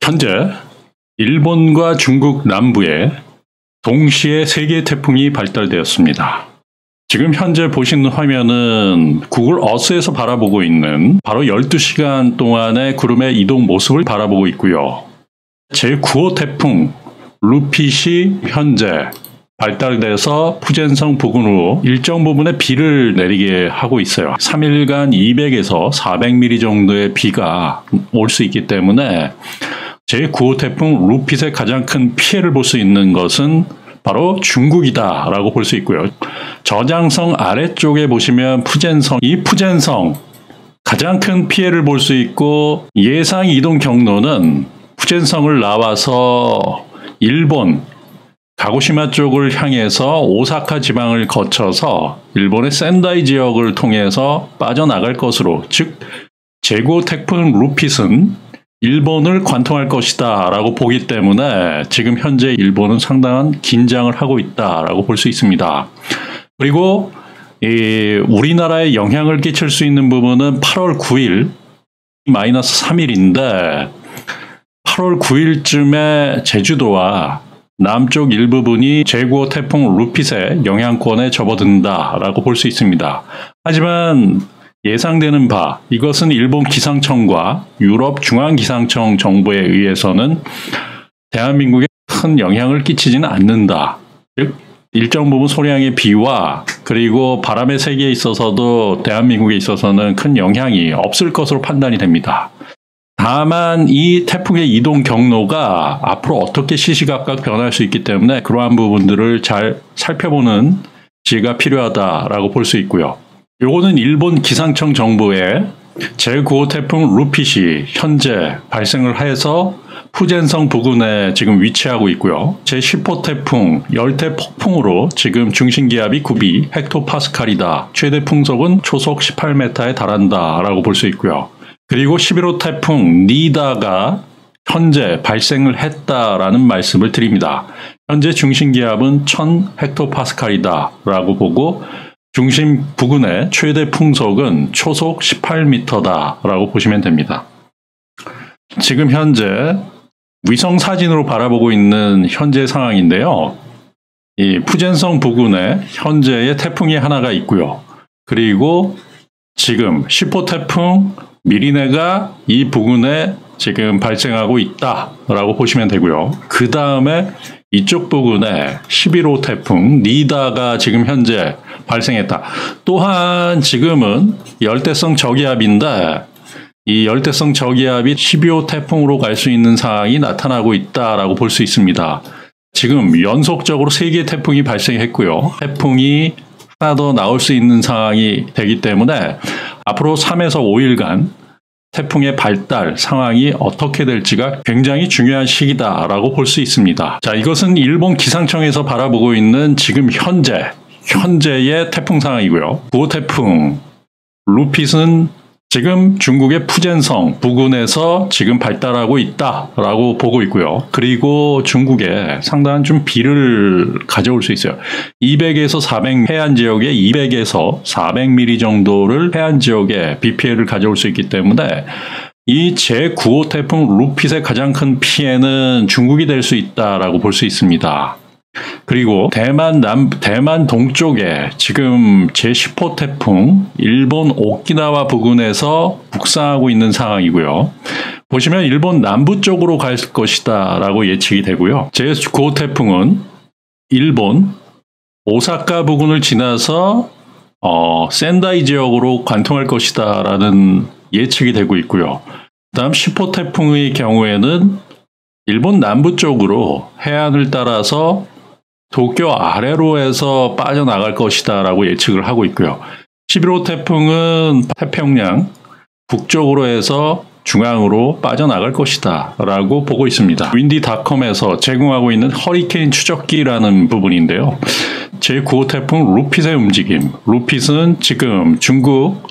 현재 일본과 중국 남부에 동시에 3개의 태풍이 발달되었습니다. 지금 현재 보시는 화면은 구글 어스에서 바라보고 있는 바로 12시간 동안의 구름의 이동 모습을 바라보고 있고요. 제9호 태풍 루핏이 현재 발달돼서 푸젠성 부근으로 일정 부분의 비를 내리게 하고 있어요. 3일간 200에서 400mm 정도의 비가 올 수 있기 때문에 제9호 태풍 루핏의 가장 큰 피해를 볼 수 있는 것은 바로 중국이다라고 볼 수 있고요. 저장성 아래쪽에 보시면 푸젠성, 이 푸젠성 가장 큰 피해를 볼 수 있고 예상 이동 경로는 푸젠성을 나와서 일본 가고시마 쪽을 향해서 오사카 지방을 거쳐서 일본의 센다이 지역을 통해서 빠져나갈 것으로, 즉 제9호 태풍 루핏은 일본을 관통할 것이다 라고 보기 때문에 지금 현재 일본은 상당한 긴장을 하고 있다 라고 볼 수 있습니다. 그리고 우리나라에 영향을 끼칠 수 있는 부분은 8월 9일 마이너스 3일인데 8월 9일쯤에 제주도와 남쪽 일부분이 제9호 태풍 루핏의 영향권에 접어든다라고 볼 수 있습니다. 하지만 예상되는 바, 이것은 일본 기상청과 유럽 중앙기상청 정보에 의해서는 대한민국에 큰 영향을 끼치지는 않는다. 즉 일정 부분 소량의 비와 그리고 바람의 세기에 있어서도 대한민국에 있어서는 큰 영향이 없을 것으로 판단이 됩니다. 다만 이 태풍의 이동 경로가 앞으로 어떻게 시시각각 변할 수 있기 때문에 그러한 부분들을 잘 살펴보는 지혜가 필요하다라고 볼 수 있고요. 요거는 일본 기상청 정보에 제9호 태풍 루핏이 현재 발생을 해서 푸젠성 부근에 지금 위치하고 있고요. 제10호 태풍 열대 폭풍으로 지금 중심기압이 9 헥토파스칼이다. 최대 풍속은 초속 18m에 달한다 라고 볼 수 있고요. 그리고 11호 태풍 니다가 현재 발생을 했다라는 말씀을 드립니다. 현재 중심기압은 1000 헥토파스칼이다 라고 보고 중심 부근의 최대 풍속은 초속 18m다 라고 보시면 됩니다. 지금 현재 위성 사진으로 바라보고 있는 현재 상황인데요. 이 푸젠성 부근에 현재의 태풍이 하나가 있고요. 그리고 지금 10호 태풍 미리네가 이 부근에 지금 발생하고 있다라고 보시면 되고요. 그 다음에 이쪽 부근에 11호 태풍 니다가 지금 현재 발생했다. 또한 지금은 열대성 저기압인데 이 열대성 저기압이 12호 태풍으로 갈 수 있는 상황이 나타나고 있다라고 볼 수 있습니다. 지금 연속적으로 3개의 태풍이 발생했고요. 태풍이 하나 더 나올 수 있는 상황이 되기 때문에 앞으로 3에서 5일간 태풍의 발달 상황이 어떻게 될지가 굉장히 중요한 시기다라고 볼 수 있습니다. 자, 이것은 일본 기상청에서 바라보고 있는 지금 현재의 태풍 상황이고요. 9호 태풍 루핏은 지금 중국의 푸젠성 부근에서 지금 발달하고 있다라고 보고 있고요. 그리고 중국에 상당한 좀 비를 가져올 수 있어요. 200에서 400 해안 지역에 200에서 400mm 정도를 해안 지역에 비 피해를 가져올 수 있기 때문에 이 제9호 태풍 루핏의 가장 큰 피해는 중국이 될 수 있다라고 볼 수 있습니다. 그리고 대만 동쪽에 지금 제10호 태풍 일본 오키나와 부근에서 북상하고 있는 상황이고요. 보시면 일본 남부 쪽으로 갈 것이다 라고 예측이 되고요. 제9호 태풍은 일본 오사카 부근을 지나서 센다이 지역으로 관통할 것이다 라는 예측이 되고 있고요. 다음 10호 태풍의 경우에는 일본 남부 쪽으로 해안을 따라서 도쿄 아래로 해서 빠져나갈 것이다 라고 예측을 하고 있고요. 11호 태풍은 태평양 북쪽으로 해서 중앙으로 빠져나갈 것이다 라고 보고 있습니다. 윈디닷컴에서 제공하고 있는 허리케인 추적기라는 부분인데요. 제9호 태풍 루핏의 움직임. 루핏은 지금 중국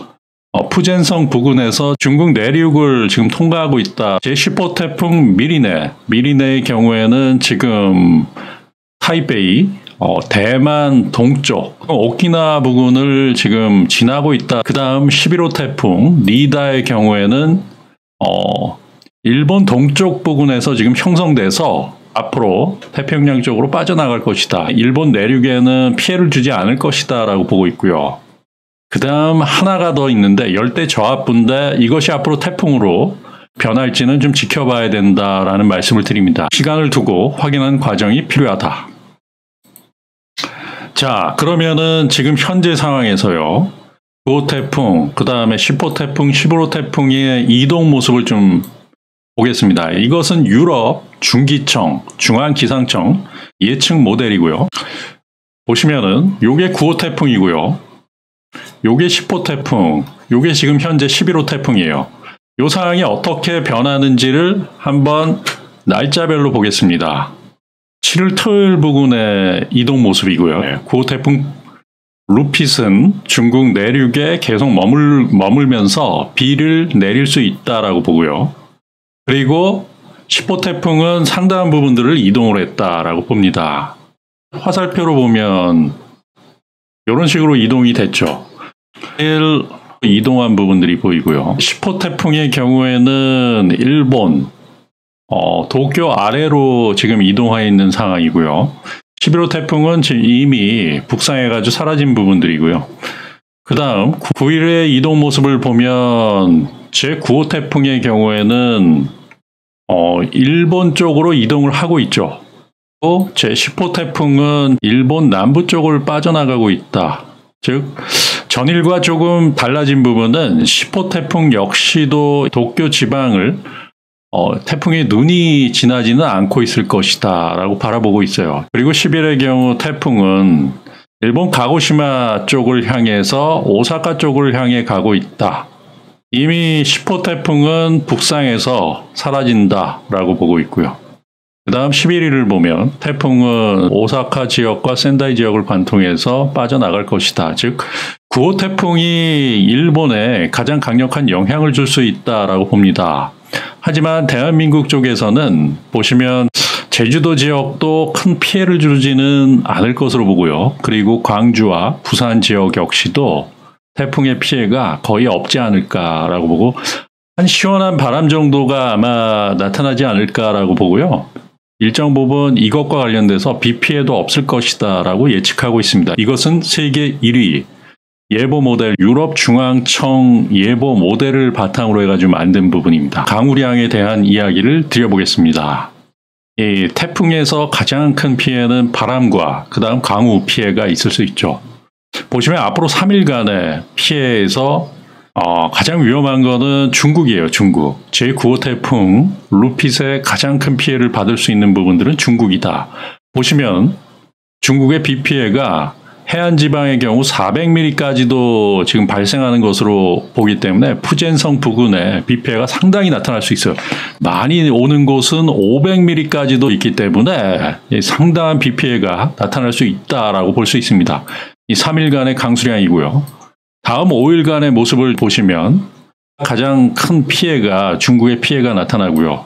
푸젠성 부근에서 중국 내륙을 지금 통과하고 있다. 제10호 태풍 미리네의 경우에는 지금 타이베이, 대만 동쪽, 오키나와 부근을 지금 지나고 있다. 그 다음 11호 태풍 니다의 경우에는 일본 동쪽 부근에서 지금 형성돼서 앞으로 태평양 쪽으로 빠져나갈 것이다. 일본 내륙에는 피해를 주지 않을 것이다 라고 보고 있고요. 그 다음 하나가 더 있는데 열대 저압부인데 이것이 앞으로 태풍으로 변할지는 좀 지켜봐야 된다라는 말씀을 드립니다. 시간을 두고 확인하는 과정이 필요하다. 자, 그러면은 지금 현재 상황에서요. 9호 태풍, 그 다음에 10호 태풍, 11호 태풍의 이동 모습을 좀 보겠습니다. 이것은 유럽 중기청, 중앙기상청 예측 모델이고요. 보시면은 요게 9호 태풍이고요. 요게 10호 태풍, 요게 지금 현재 11호 태풍이에요. 요 상황이 어떻게 변하는지를 한번 날짜별로 보겠습니다. 7일 토요일 부근의 이동 모습이고요. 9호 태풍 루핏은 중국 내륙에 계속 머물면서 비를 내릴 수 있다라고 보고요. 그리고 10호 태풍은 상당한 부분들을 이동을 했다라고 봅니다. 화살표로 보면 이런 식으로 이동이 됐죠. 이동한 부분들이 보이고요. 10호 태풍의 경우에는 일본, 도쿄 아래로 지금 이동해 있는 상황이고요. 11호 태풍은 지금 이미 북상해가지고 사라진 부분들이고요. 그 다음 9일의 이동 모습을 보면 제9호 태풍의 경우에는 일본 쪽으로 이동을 하고 있죠. 또 제10호 태풍은 일본 남부 쪽을 빠져나가고 있다. 즉 전일과 조금 달라진 부분은 10호 태풍 역시도 도쿄 지방을 태풍의 눈이 지나지는 않고 있을 것이다 라고 바라보고 있어요. 그리고 10일의 경우 태풍은 일본 가고시마 쪽을 향해서 오사카 쪽을 향해 가고 있다. 이미 10호 태풍은 북상해서 사라진다 라고 보고 있고요. 그 다음 11일을 보면 태풍은 오사카 지역과 센다이 지역을 관통해서 빠져나갈 것이다. 즉 9호 태풍이 일본에 가장 강력한 영향을 줄 수 있다라고 봅니다. 하지만 대한민국 쪽에서는 보시면 제주도 지역도 큰 피해를 주지는 않을 것으로 보고요. 그리고 광주와 부산 지역 역시도 태풍의 피해가 거의 없지 않을까라고 보고 한 시원한 바람 정도가 아마 나타나지 않을까라고 보고요. 일정 부분 이것과 관련돼서 비 피해도 없을 것이다 라고 예측하고 있습니다. 이것은 세계 1위 예보 모델 유럽 중앙청 예보 모델을 바탕으로 해가지고 만든 부분입니다. 강우량에 대한 이야기를 드려보겠습니다. 이 태풍에서 가장 큰 피해는 바람과 그 다음 강우 피해가 있을 수 있죠. 보시면 앞으로 3일간의 피해에서 가장 위험한 거는 중국이에요. 중국. 제9호 태풍 루핏의 가장 큰 피해를 받을 수 있는 부분들은 중국이다. 보시면 중국의 비 피해가 해안 지방의 경우 400mm까지도 지금 발생하는 것으로 보기 때문에 푸젠성 부근에 비 피해가 상당히 나타날 수 있어요. 많이 오는 곳은 500mm까지도 있기 때문에 상당한 비 피해가 나타날 수 있다라고 볼 수 있습니다. 이 3일간의 강수량이고요. 다음 5일간의 모습을 보시면 가장 큰 피해가 중국의 피해가 나타나고요.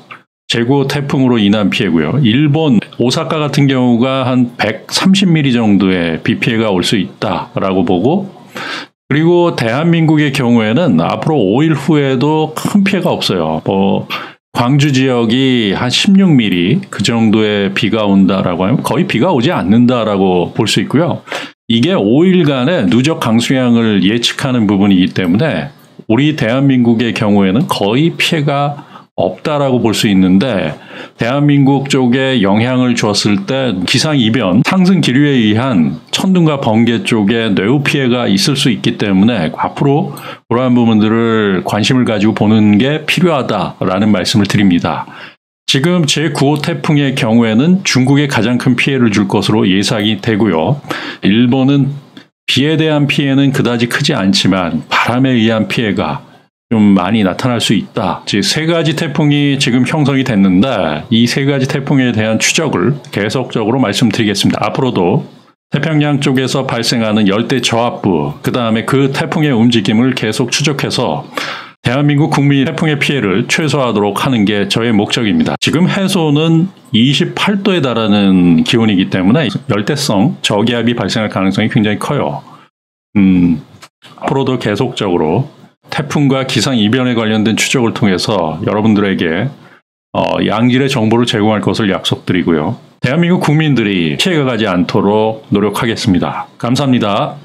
제9호 태풍으로 인한 피해고요. 일본 오사카 같은 경우가 한 130mm 정도의 비 피해가 올 수 있다라고 보고 그리고 대한민국의 경우에는 앞으로 5일 후에도 큰 피해가 없어요. 광주 지역이 한 16mm 그 정도의 비가 온다라고 하면 거의 비가 오지 않는다라고 볼 수 있고요. 이게 5일간의 누적 강수량을 예측하는 부분이기 때문에 우리 대한민국의 경우에는 거의 피해가 없다라고 볼 수 있는데 대한민국 쪽에 영향을 줬을 때 기상이변, 상승 기류에 의한 천둥과 번개 쪽에 뇌우 피해가 있을 수 있기 때문에 앞으로 그러한 부분들을 관심을 가지고 보는 게 필요하다라는 말씀을 드립니다. 지금 제9호 태풍의 경우에는 중국에 가장 큰 피해를 줄 것으로 예상이 되고요. 일본은 비에 대한 피해는 그다지 크지 않지만 바람에 의한 피해가 좀 많이 나타날 수 있다. 즉 세 가지 태풍이 지금 형성이 됐는데 이 세 가지 태풍에 대한 추적을 계속적으로 말씀드리겠습니다. 앞으로도 태평양 쪽에서 발생하는 열대 저압부, 그 다음에 그 태풍의 움직임을 계속 추적해서 대한민국 국민이 태풍의 피해를 최소화하도록 하는 게 저의 목적입니다. 지금 해소는 28도에 달하는 기온이기 때문에 열대성 저기압이 발생할 가능성이 굉장히 커요. 앞으로도 계속적으로 태풍과 기상이변에 관련된 추적을 통해서 여러분들에게 양질의 정보를 제공할 것을 약속드리고요. 대한민국 국민들이 피해가 가지 않도록 노력하겠습니다. 감사합니다.